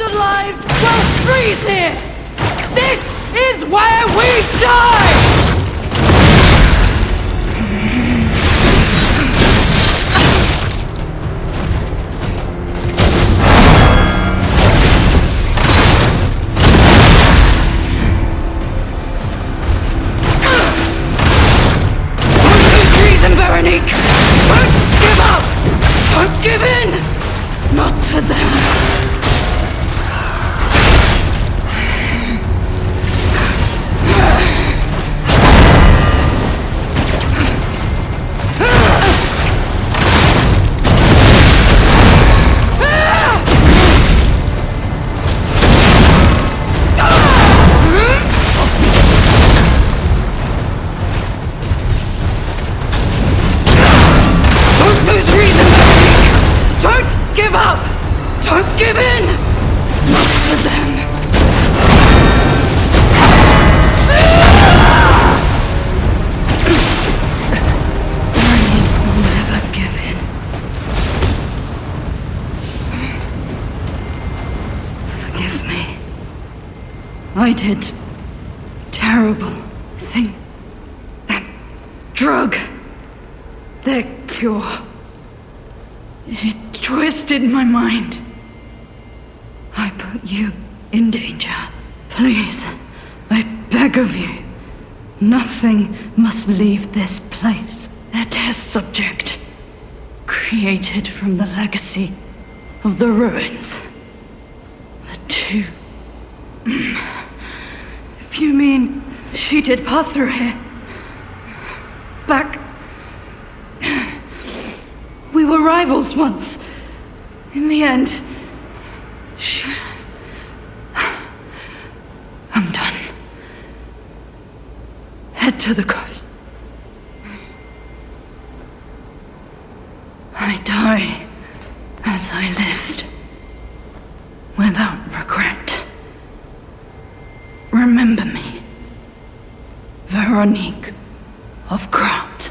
left alive will freeze here! This is where we die! Veronique! Don't give up! Don't give in! Not to them! Give up! Don't give in! Not to them! Veronique will never give in. Forgive me. I did terrible thing. That drug. Their cure. It twisted my mind. I put you in danger. Please, I beg of you. Nothing must leave this place. A test subject, created from the legacy of the ruins. The two. If you mean she did pass through here. Back. We were rivals once. In the end, I'm done. Head to the coast. I die as I lived, without regret. Remember me, Veronique of Krat.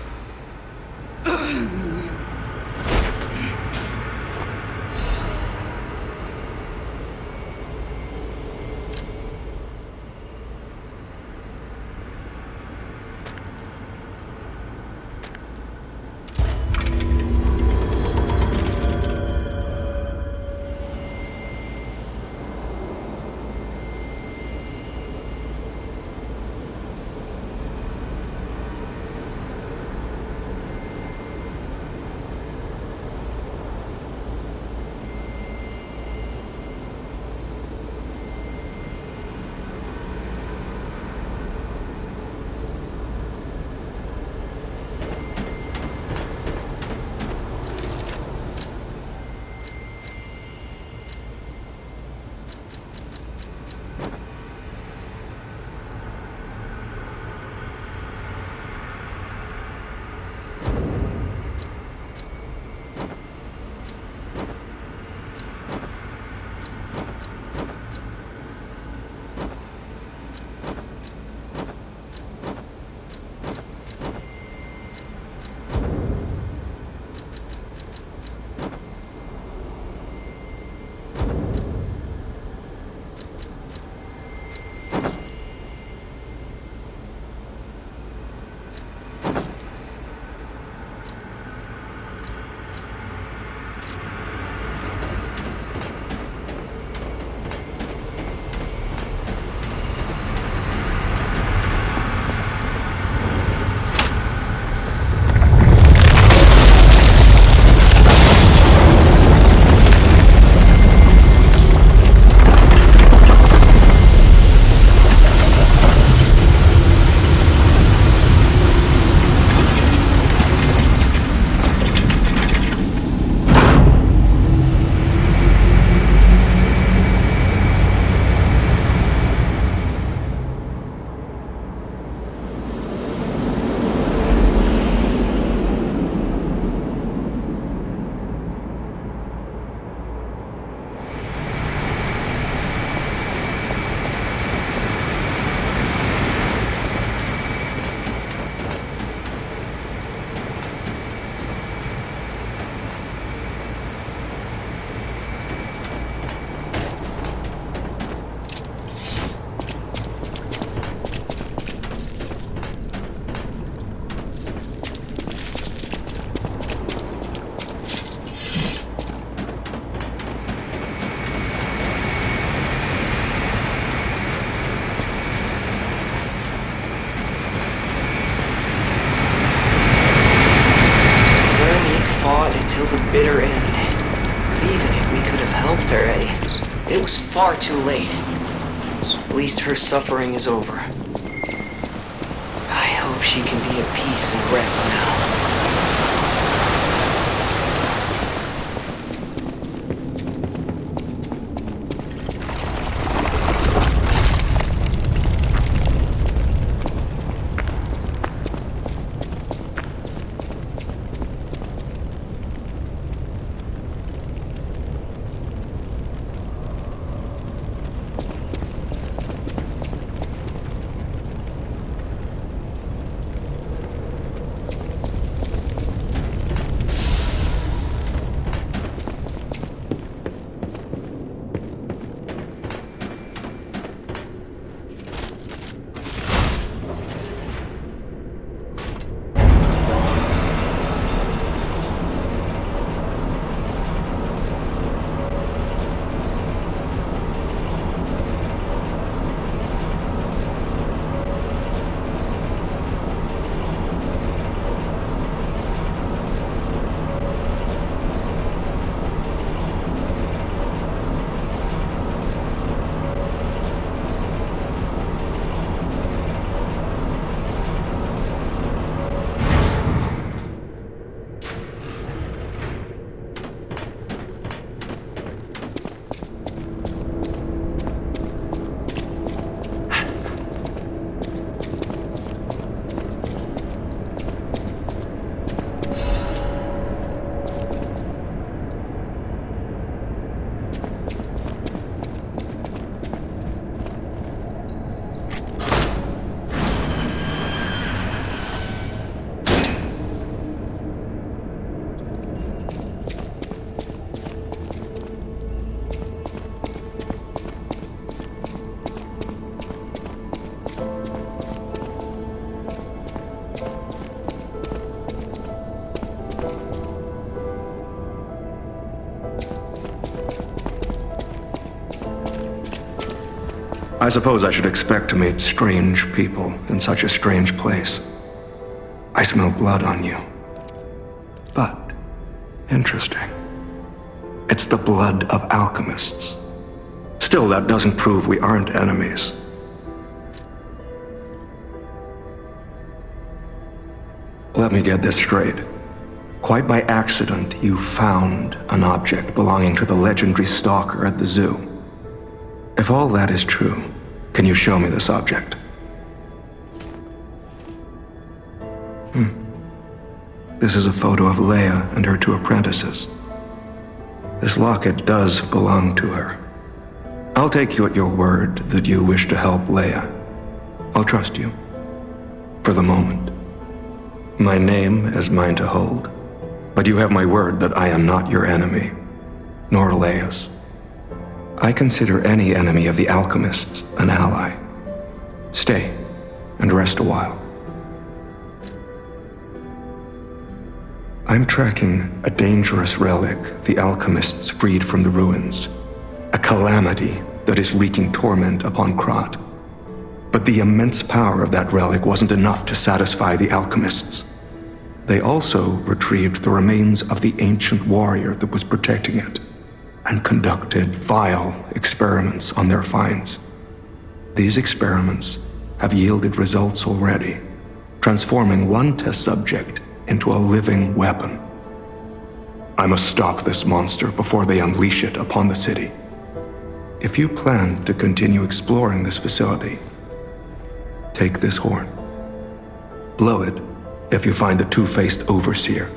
a bitter end. But even if we could have helped her, it was far too late. At least her suffering is over. I hope she can be at peace and rest now. I suppose I should expect to meet strange people in such a strange place. I smell blood on you. But, interesting. It's the blood of alchemists. Still, that doesn't prove we aren't enemies. Let me get this straight. Quite by accident, you found an object belonging to the legendary stalker at the zoo. If all that is true, can you show me this object? This is a photo of Leia and her two apprentices. This locket does belong to her. I'll take you at your word that you wish to help Leia. I'll trust you. For the moment. My name is mine to hold. But you have my word that I am not your enemy, nor Leia's. I consider any enemy of the alchemists an ally. Stay and rest a while. I'm tracking a dangerous relic the alchemists freed from the ruins. A calamity that is wreaking torment upon Krat. But the immense power of that relic wasn't enough to satisfy the alchemists. They also retrieved the remains of the ancient warrior that was protecting it, and conducted vile experiments on their finds. These experiments have yielded results already, transforming one test subject into a living weapon. I must stop this monster before they unleash it upon the city. If you plan to continue exploring this facility, take this horn. Blow it if you find the two-faced overseer.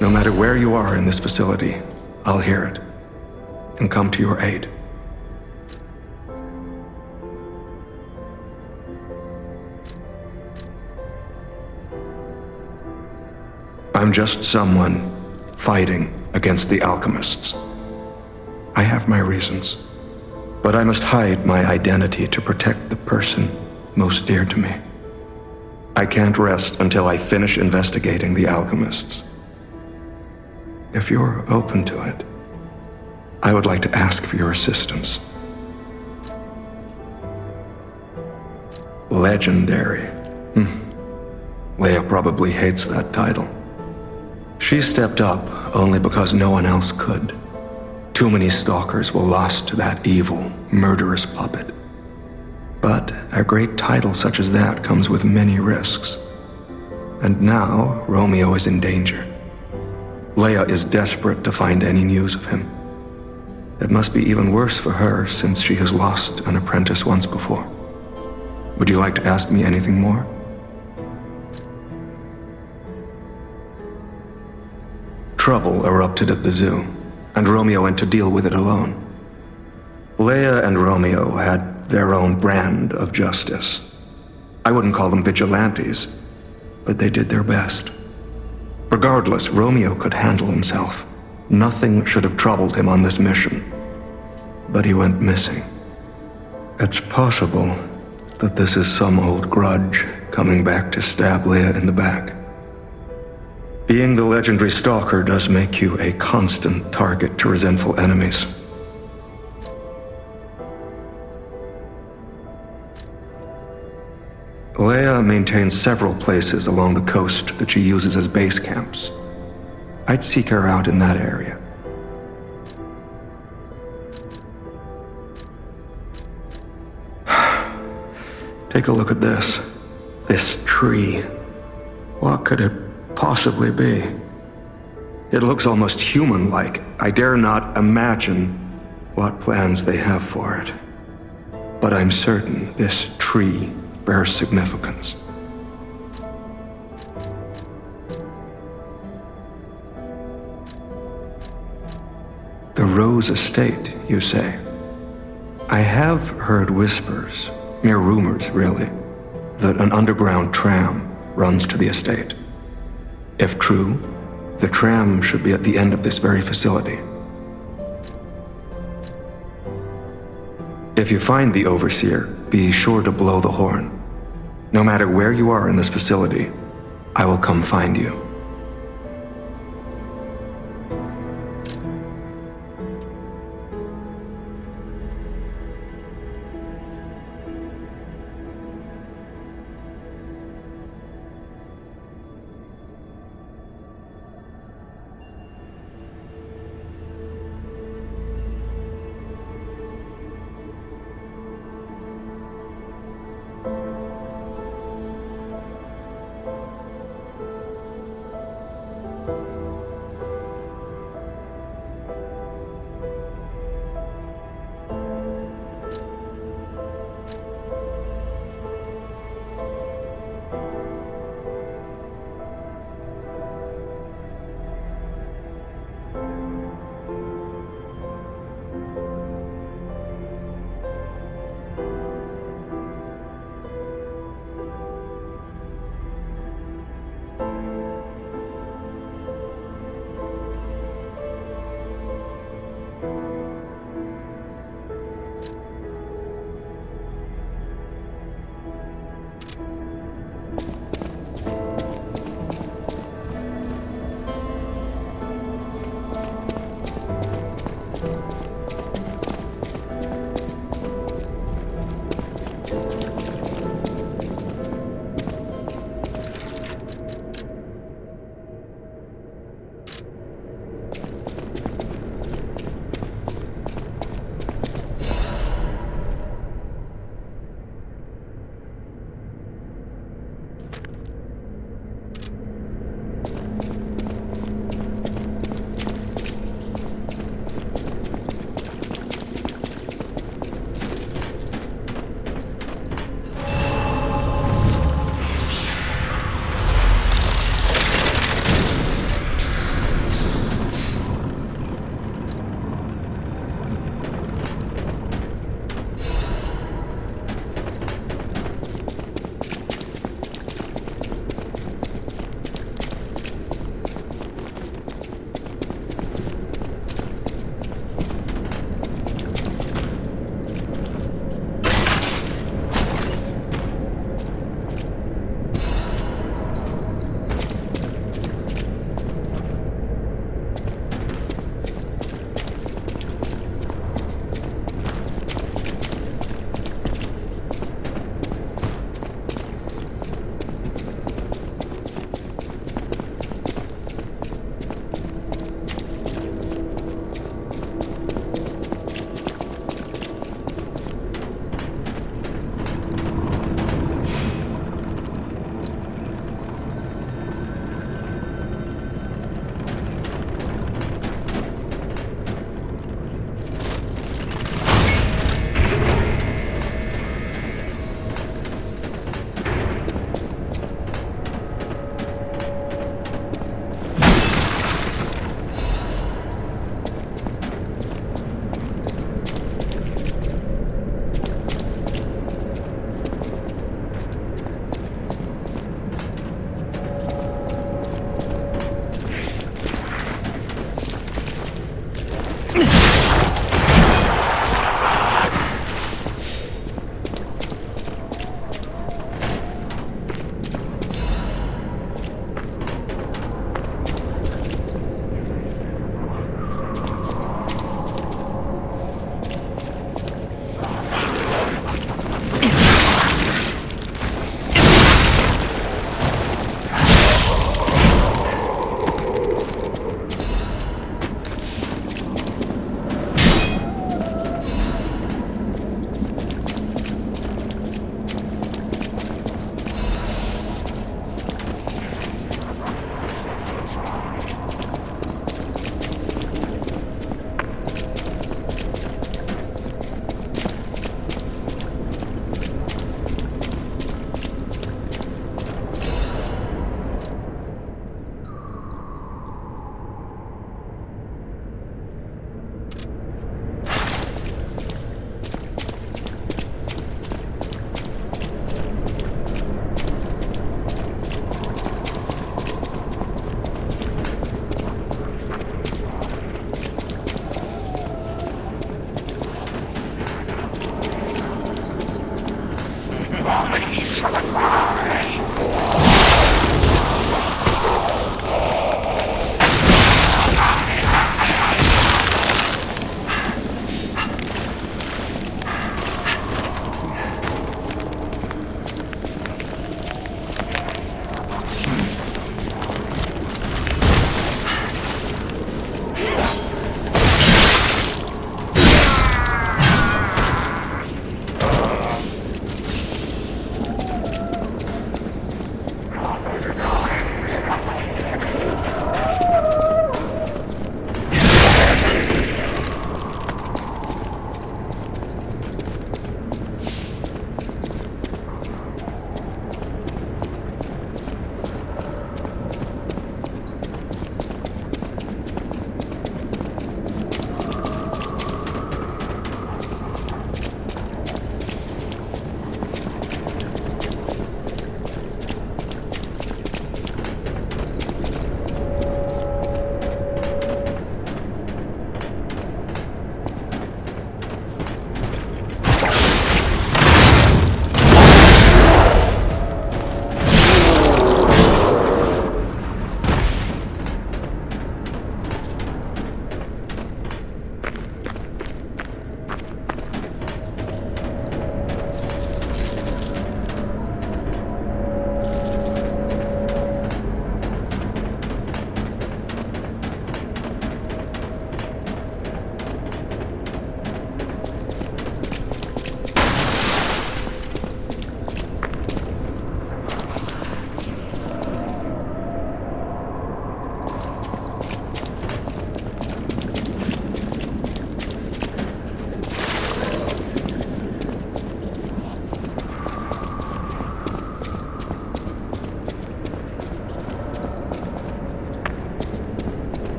No matter where you are in this facility, I'll hear it and come to your aid. I'm just someone fighting against the alchemists. I have my reasons, but I must hide my identity to protect the person most dear to me. I can't rest until I finish investigating the alchemists. If you're open to it, I would like to ask for your assistance. Legendary. Leia probably hates that title. She stepped up only because no one else could. Too many stalkers were lost to that evil, murderous puppet. But a great title such as that comes with many risks. And now, Romeo is in danger. Leia is desperate to find any news of him. It must be even worse for her since she has lost an apprentice once before. Would you like to ask me anything more? Trouble erupted at the zoo, and Romeo went to deal with it alone. Leia and Romeo had their own brand of justice. I wouldn't call them vigilantes, but they did their best. Regardless, Romeo could handle himself. Nothing should have troubled him on this mission. But he went missing. It's possible that this is some old grudge coming back to stab Leia in the back. Being the legendary stalker does make you a constant target to resentful enemies. Leia maintains several places along the coast that she uses as base camps. I'd seek her out in that area. Take a look at this. This tree. What could it possibly be? It looks almost human-like. I dare not imagine what plans they have for it. But I'm certain this tree bears significance. The Rose Estate, you say? I have heard whispers, mere rumors really, that an underground tram runs to the estate. If true, the tram should be at the end of this very facility. If you find the Overseer, be sure to blow the horn. No matter where you are in this facility, I will come find you.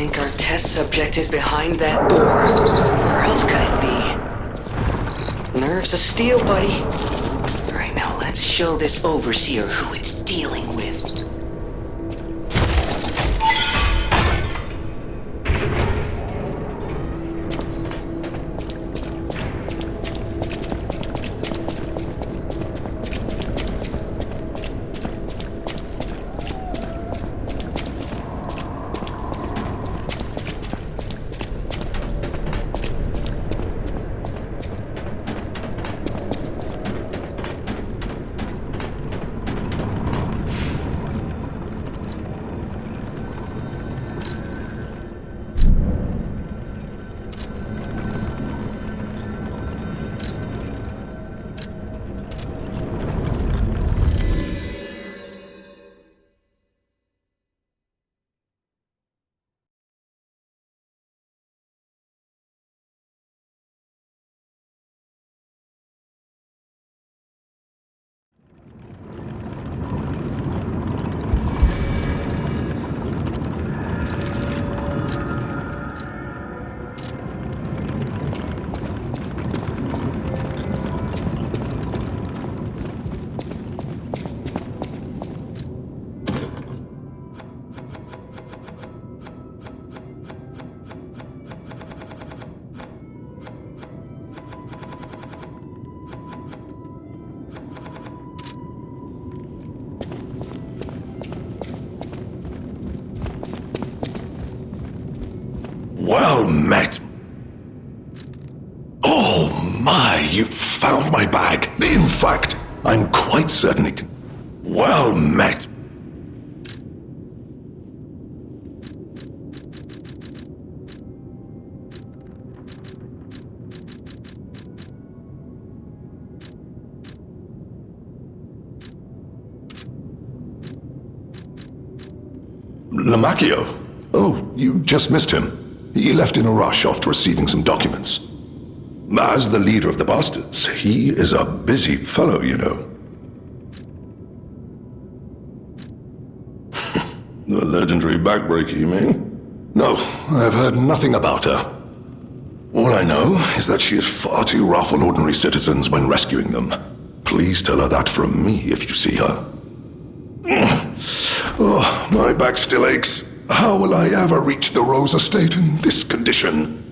think our test subject is behind that door. Where else could it be? Nerves of steel, buddy. Alright, now let's show this overseer who it's dealing with. Well met. Oh my, you found my bag. In fact, I'm quite certain it can... Well met. Lamacchio. Oh, you just missed him. He left in a rush after receiving some documents. As the leader of the Bastards, he is a busy fellow, you know. The legendary backbreaker, you mean? No, I've heard nothing about her. All I know is that she is far too rough on ordinary citizens when rescuing them. Please tell her that from me if you see her. Oh, my back still aches. How will I ever reach the Rose Estate in this condition?